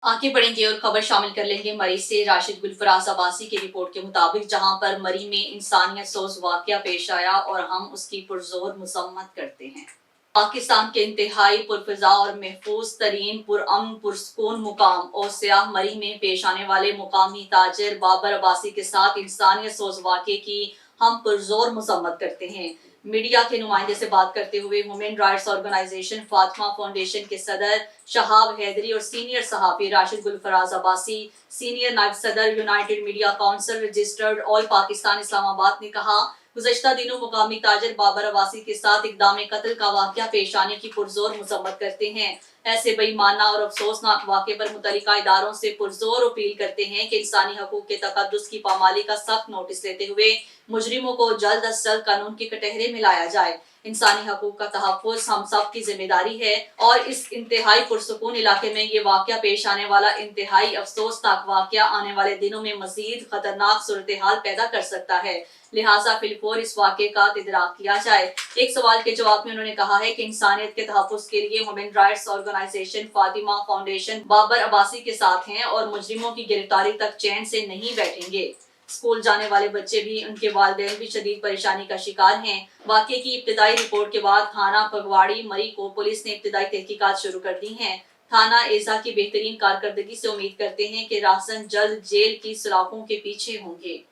आगे बढ़ेंगे और खबर शामिल कर लेंगे मरी से। राशिद गुलफराज अब्बासी की रिपोर्ट के मुताबिक जहां पर मरी में इंसानियत सोज वाकया पेश आया और हम उसकी पुरजोर मजम्मत करते हैं। पाकिस्तान के इंतहाई पुरफिजा और महफूज तरीन पुरअमन पुरसकून मुकाम और सियाह मरी में पेश आने वाले मुकामी ताजिर बाबर अब्बासी के साथ इंसानियत सोज वाक़े की हम पुरजोर मजम्मत करते हैं। मीडिया के नुमाइंदे से बात करते हुए Human Rights Organization Fatima Foundation के सदर शहाब हैदरी और सीनियर सहाफी राशिद गुलफराज अब्बासी, सीनियर नायब सदर United Media Council registered all Pakistan Islamabad ने कहा, गुज़श्ता दिनों मुकामी ताजिर बाबर अब्बासी के साथ इक़दाम कत्ल का वाक़या पेश आने की पुरजोर मजम्मत करते हैं। ऐसे बेईमाना और अफसोसनाक वाक़े पर मुतल्लिका इदारों से पुरजोर अपील करते हैं कि इंसानी हकूक़ के तक़द्दुस की पामाली का सख्त नोटिस लेते हुए मुजरिमों को जल्द अज जल्द कानून के कटहरे में लाया जाए। इंसानी हकूक़ का तहफ़्फ़ुज़ हम सब की जिम्मेदारी है और इस इंतहाई पुरसुकून इलाके में ये वाक़या पेश आने वाला इंतहाई अफसोसनाक वाक़या आने वाले दिनों में मज़ीद खतरनाक सूरत हाल पैदा कर सकता है, लिहाजा फिलफौर इस वाक़े का इदराक किया जाए। एक सवाल के जवाब में उन्होंने कहा है कि इंसानियत के तहफ़्फ़ुज़ के लिए Human Rights Organization Fatima Foundation Babar Abbasi के साथ हैं और मुजरिमों की गिरफ्तारी तक चैन से नहीं बैठेंगे। स्कूल जाने वाले बच्चे भी, उनके वालिदैन भी शदीद परेशानी का शिकार हैं। वाक़े की इब्तिदाई रिपोर्ट के बाद थाना फगवाड़ी मरी को पुलिस ने इब्तिदाई तहकीकात शुरू कर दी हैं। थाना एजा की बेहतरीन कारकर्दगी से उम्मीद करते हैं कि राहसन जल्द जेल की सलाखों के पीछे होंगे।